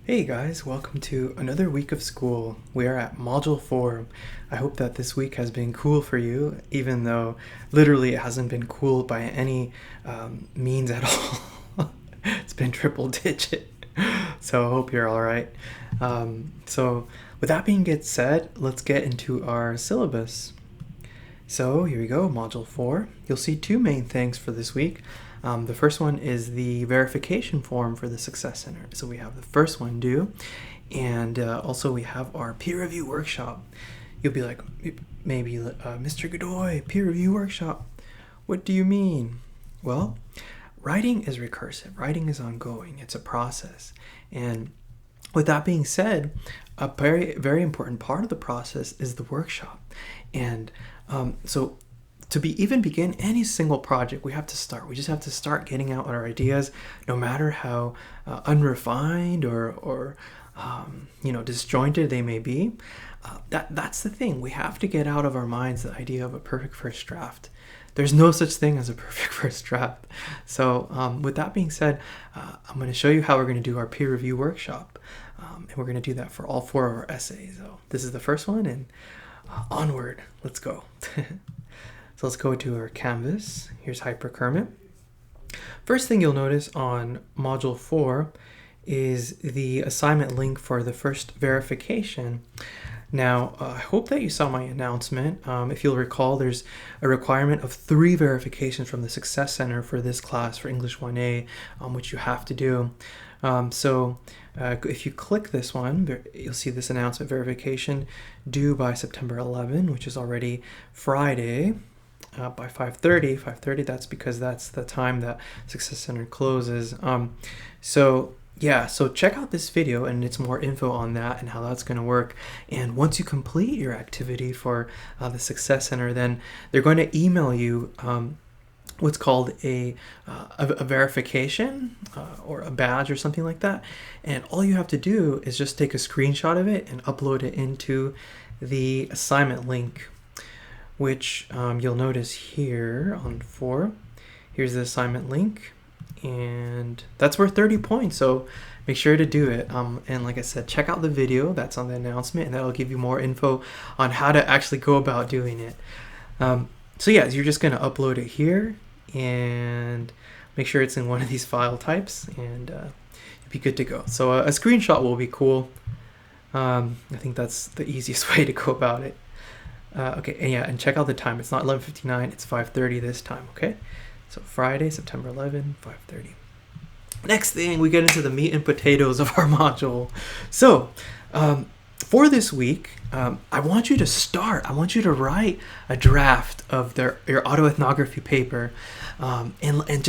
Hey guys, welcome to another week of school. We are at Module 4. I hope that this week has been cool for you, even though literally it hasn't been cool by any means at all. It's been triple digit. So I hope you're alright. So with that being said, let's get into our syllabus. So here we go, Module 4. You'll see two main things for this week. The first one is the verification form for the Success Center. So we have the first one due, and also we have our peer review workshop. You'll be like, maybe, Mr. Godoy, peer review workshop. What do you mean? Well, writing is recursive. Writing is ongoing. It's a process. And with that being said, a very, very important part of the process is the workshop. And so to even begin any single project, we have to start. We just have to start getting out our ideas, no matter how unrefined or disjointed they may be. That's the thing. We have to get out of our minds the idea of a perfect first draft. There's no such thing as a perfect first draft. So with that being said, I'm going to show you how we're going to do our peer review workshop. And we're going to do that for all 4 of our essays. So this is the first one, and onward. Let's go. So let's go to our canvas. Here's Hyperkermit. First thing you'll notice on Module 4 is the assignment link for the first verification. Now, I hope that you saw my announcement. If you'll recall, there's a requirement of 3 verifications from the Success Center for this class, for English 1A, which you have to do. If you click this one, you'll see this announcement: verification due by September 11, which is already Friday. By 5:30, that's because that's the time that Success Center closes. So check out this video, and it's more info on that and how that's going to work. And once you complete your activity for the Success Center, then they're going to email you what's called a verification or a badge or something like that. And all you have to do is just take a screenshot of it and upload it into the assignment link, which you'll notice here on 4. Here's the assignment link, and that's worth 30 points, so make sure to do it. And like I said, check out the video that's on the announcement, and that'll give you more info on how to actually go about doing it. You're just going to upload it here, and make sure it's in one of these file types, and you'll be good to go. So a screenshot will be cool. I think that's the easiest way to go about it. And check out the time. It's not 11:59, it's 5:30 this time, okay? So Friday, September 11, 5:30. Next thing, we get into the meat and potatoes of our module. So, for this week, I want you to write a draft of your autoethnography paper, and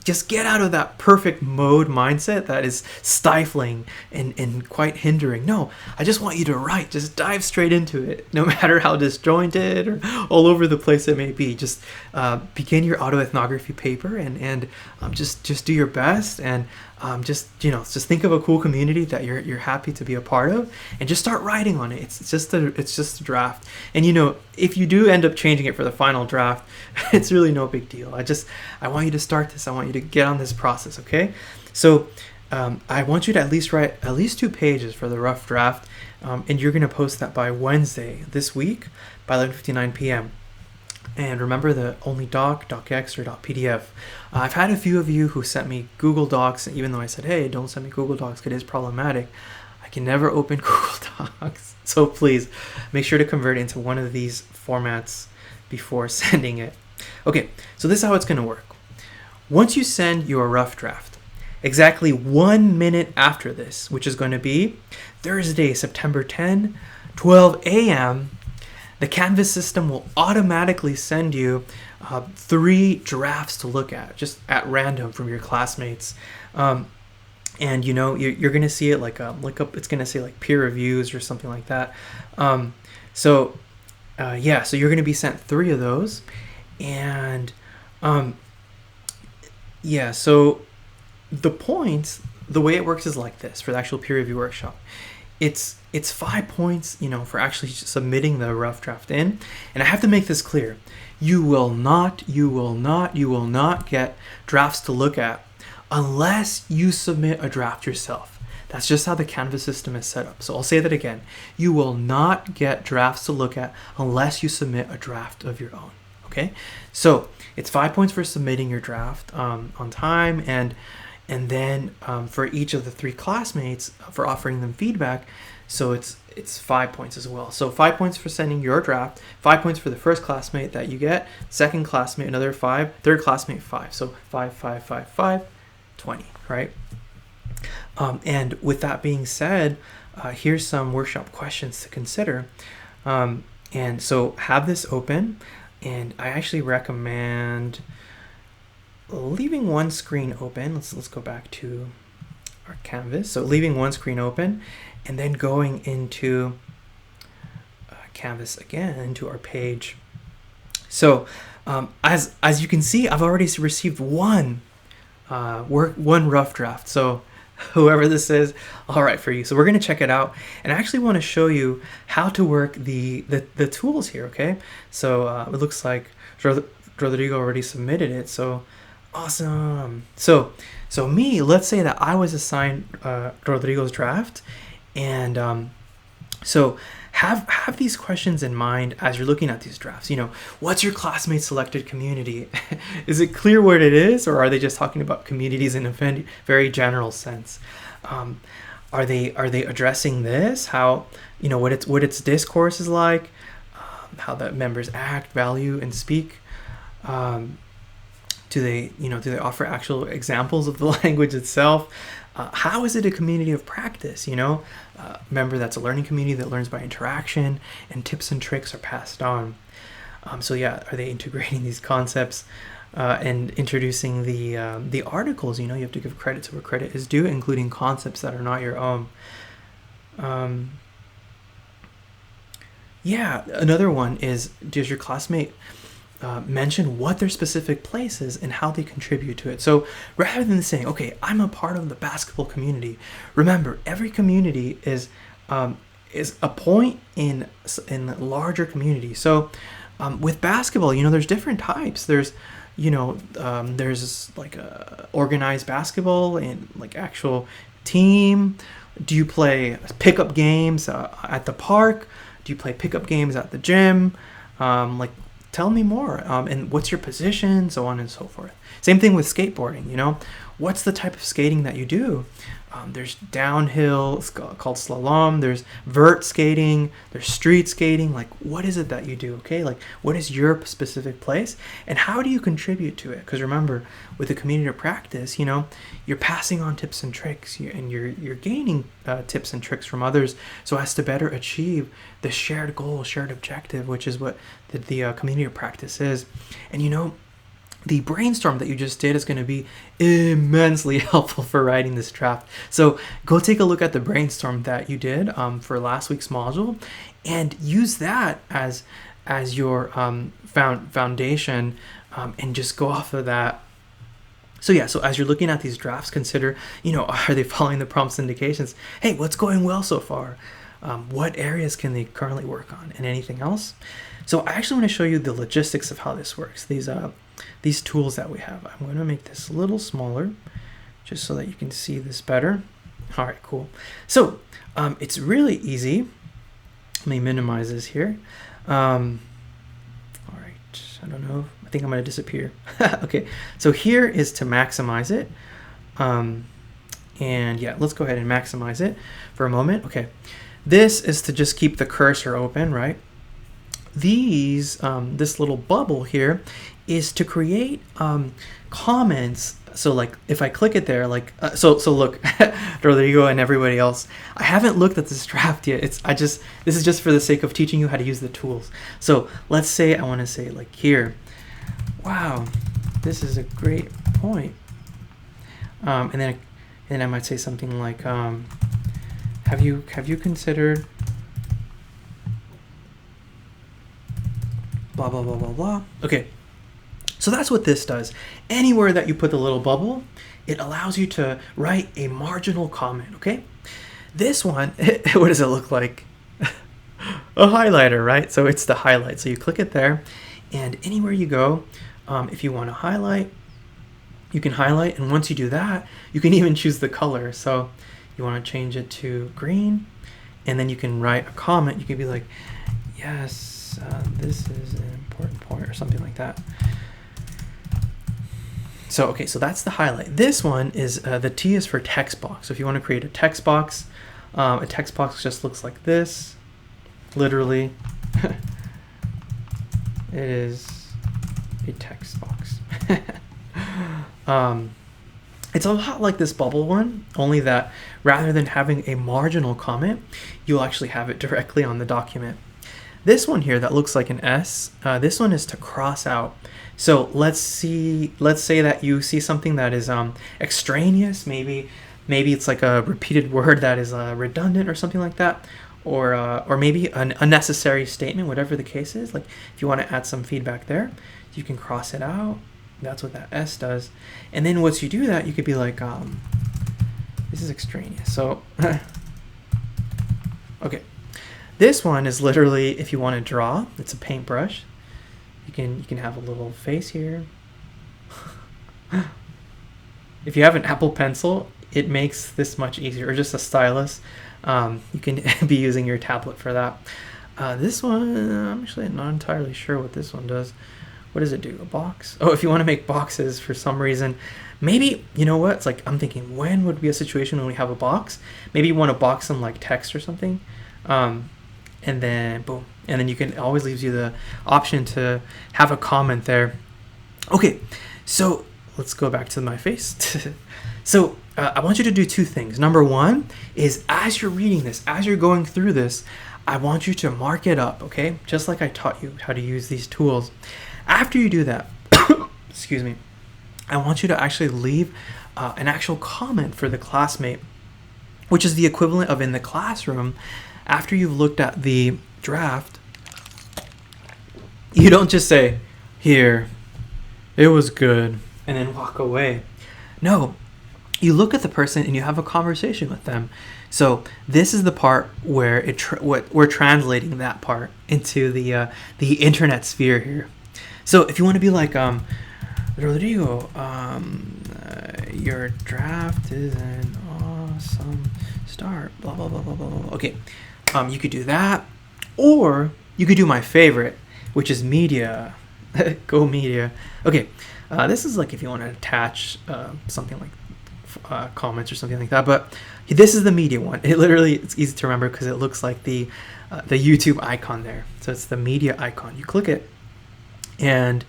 just get out of that perfect mode mindset that is stifling and quite hindering. No, I just want you to write. Just dive straight into it, no matter how disjointed or all over the place it may be. Just begin your autoethnography paper and just do your best, and just think of a cool community that you're happy to be a part of, and just start writing on it. It's just a draft, and if you do end up changing it for the final draft, it's really no big deal. I want you to start this. I want you to get on this process, okay? So I want you to at least write at least 2 pages for the rough draft, and you're going to post that by Wednesday this week by 11:59 p.m. And remember, the only docx or .pdf. I've had a few of you who sent me Google Docs, even though I said, hey, don't send me Google Docs, it is problematic. I can never open Google Docs. So please make sure to convert it into one of these formats before sending it. Okay, so this is how it's going to work. Once you send your rough draft, exactly 1 minute after this, which is going to be Thursday, September 10, 12 a.m., the Canvas system will automatically send you 3 drafts to look at, just at random from your classmates. And you're going to see it it's going to say like peer reviews or something like that. So you're going to be sent 3 of those. And so the points, the way it works is like this for the actual peer review workshop. It's 5 points, for actually submitting the rough draft in. And I have to make this clear. You will not get drafts to look at unless you submit a draft yourself. That's just how the Canvas system is set up. So I'll say that again. You will not get drafts to look at unless you submit a draft of your own. Okay? So it's 5 points for submitting your draft on time, and then for each of the 3 classmates for offering them feedback. So it's 5 points as well. So 5 points for sending your draft, 5 points for the first classmate that you get, second classmate another 5, third classmate 5. So 5, 5, 5, 5, 20, right? And with that being said, here's some workshop questions to consider. And so have this open, and I actually recommend leaving one screen open. Let's go back to our Canvas. So leaving one screen open, and then going into Canvas again, into our page. So as you can see, I've already received one rough draft. So whoever this is, all right for you. So we're going to check it out, and I actually want to show you how to work the tools here. Okay, so it looks like Rodrigo already submitted it. So awesome. So let's say that I was assigned Rodrigo's draft, and so have these questions in mind as you're looking at these drafts. You know, what's your classmate selected community? Is it clear what it is, or are they just talking about communities in a very general sense? Are they addressing this? How, you know, what its discourse is like, how the members act, value, and speak? Do they offer actual examples of the language itself? How is it a community of practice? You know, remember, that's a learning community that learns by interaction, and tips and tricks are passed on. So yeah, are they integrating these concepts and introducing the articles? You know, you have to give credit to where credit is due, including concepts that are not your own. Yeah, another one is, does your classmate mention what their specific place is and how they contribute to it? So rather than saying, okay, I'm a part of the basketball community, remember, every community is a point in larger community. So with basketball, you know, there's different types. There's like a organized basketball and like actual team. Do you play pickup games at the park? Do you play pickup games at the gym? Tell me more, and what's your position, so on and so forth. Same thing with skateboarding, you know, what's the type of skating that you do? There's downhill, it's called slalom, there's vert skating, there's street skating. Like, what is it that you do? Okay, like, what is your specific place, and how do you contribute to it? Because remember, with the community of practice, you know, you're passing on tips and tricks, and you're gaining tips and tricks from others, so as to better achieve the shared goal, shared objective, which is what the community of practice is. And you know, the brainstorm that you just did is going to be immensely helpful for writing this draft. So go take a look at the brainstorm that you did for last week's module, and use that as your foundation, and just go off of that. So yeah, so as you're looking at these drafts, consider, you know, are they following the prompts indications? Hey, what's going well so far? What areas can they currently work on, and anything else? So I actually want to show you the logistics of how this works. These tools that we have. I'm going to make this a little smaller just so that you can see this better. All right, cool. So it's really easy. Let me minimize this here. All right, I don't know. I think I'm going to disappear. Okay, so here is to maximize it. And yeah, let's go ahead and maximize it for a moment. Okay, this is to just keep the cursor open, right? This little bubble here is to create comments. So like if I click it there, like so look, Rodrigo and everybody else, I haven't looked at this draft yet. This is just for the sake of teaching you how to use the tools. So let's say I want to say like here, wow, this is a great point. And then I might say something like, have you considered blah blah blah blah blah. Okay. So that's what this does. Anywhere that you put the little bubble, it allows you to write a marginal comment, okay? This one, what does it look like? A highlighter, right? So it's the highlight. So you click it there, and anywhere you go, if you want to highlight, you can highlight, and once you do that, you can even choose the color. So You want to change it to green, and then you can write a comment. You can be like, yes, this is an important point, or something like that. So, okay, so that's the highlight. This one is, the T is for text box. So if you want to create a text box just looks like this, literally. It is a text box. It's a lot like this bubble one, only that rather than having a marginal comment, you'll actually have it directly on the document. This one here that looks like an S, this one is to cross out. So let's say that you see something that is extraneous, maybe it's like a repeated word that is redundant or something like that, or maybe an unnecessary statement, whatever the case is. Like if you want to add some feedback there, you can cross it out. That's what that S does. And then once you do that, you could be like, this is extraneous. So, okay. This one is literally, if you want to draw, it's a paintbrush. You can have a little face here. If you have an Apple Pencil, it makes this much easier, or just a stylus. You can be using your tablet for that. This one, I'm actually not entirely sure what this one does. What does it do? A box? Oh, if you want to make boxes for some reason, maybe, you know what? It's like, I'm thinking, when would be a situation when we have a box? Maybe you want to box some like text or something. And then boom. And then you can always leaves you the option to have a comment there. Okay, so let's go back to my face. So I want you to do two things. Number one is, as you're reading this, as you're going through this, I want you to mark it up, okay? Just like I taught you how to use these tools. After you do that, excuse me, I want you to actually leave an actual comment for the classmate, which is the equivalent of in the classroom. After you've looked at the draft, you don't just say, here, it was good, and then walk away. No, you look at the person and you have a conversation with them. So this is the part where what we're translating that part into the internet sphere here. So if you want to be like, Rodrigo, your draft is an awesome start, blah, blah, blah, blah, blah, blah. Okay, you could do that, or you could do my favorite, which is media. Go media. Okay, this is like if you want to attach something like comments or something like that, but this is the media one. It literally, it's easy to remember because it looks like the YouTube icon there. So it's the media icon. You click it, and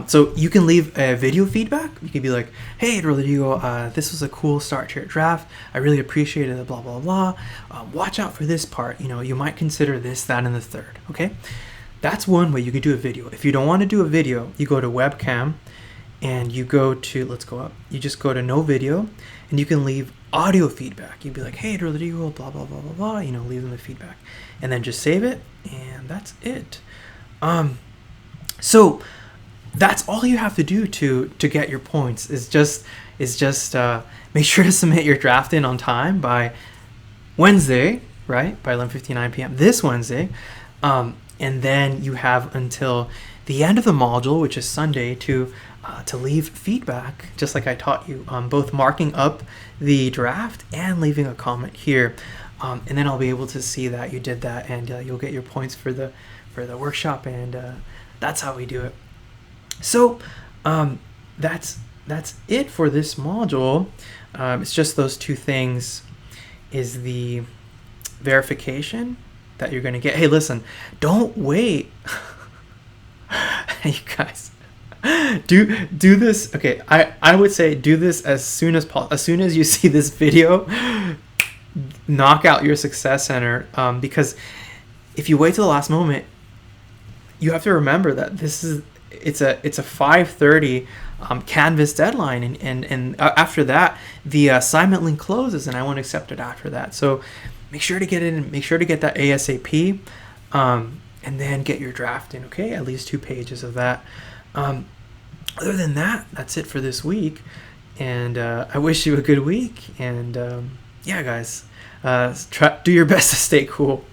so you can leave a video feedback. You can be like, hey, Rodrigo, this was a cool start to your draft. I really appreciated it, blah, blah, blah. Watch out for this part. You know, you might consider this, that, and the third, okay? That's one way you could do a video. If you don't want to do a video, you go to webcam and you go to, let's go up. You just go to no video and you can leave audio feedback. You'd be like, hey, Rodrigo, blah, blah, blah, blah, blah. You know, leave them the feedback. And then just save it, and that's it. So that's all you have to do to get your points is just make sure to submit your draft in on time by Wednesday, right? By 11:59 p.m. this Wednesday. And then you have until the end of the module, which is Sunday, to leave feedback, just like I taught you, both marking up the draft and leaving a comment here. And then I'll be able to see that you did that, and you'll get your points for the workshop, and that's how we do it. So that's it for this module. It's just those two things, is the verification that you're going to get. Hey, listen, don't wait. You guys, do this. Okay, I would say do this as soon as possible. As soon as you see this video, knock out your Success Center, because if you wait till the last moment, you have to remember that it's a 5:30 Canvas deadline, and after that the assignment link closes, and I won't accept it after that. So make sure to get it in, make sure to get that ASAP, and then get your draft in, okay? At least 2 pages of that. Other than that, that's it for this week, and I wish you a good week, and yeah, guys, do your best to stay cool.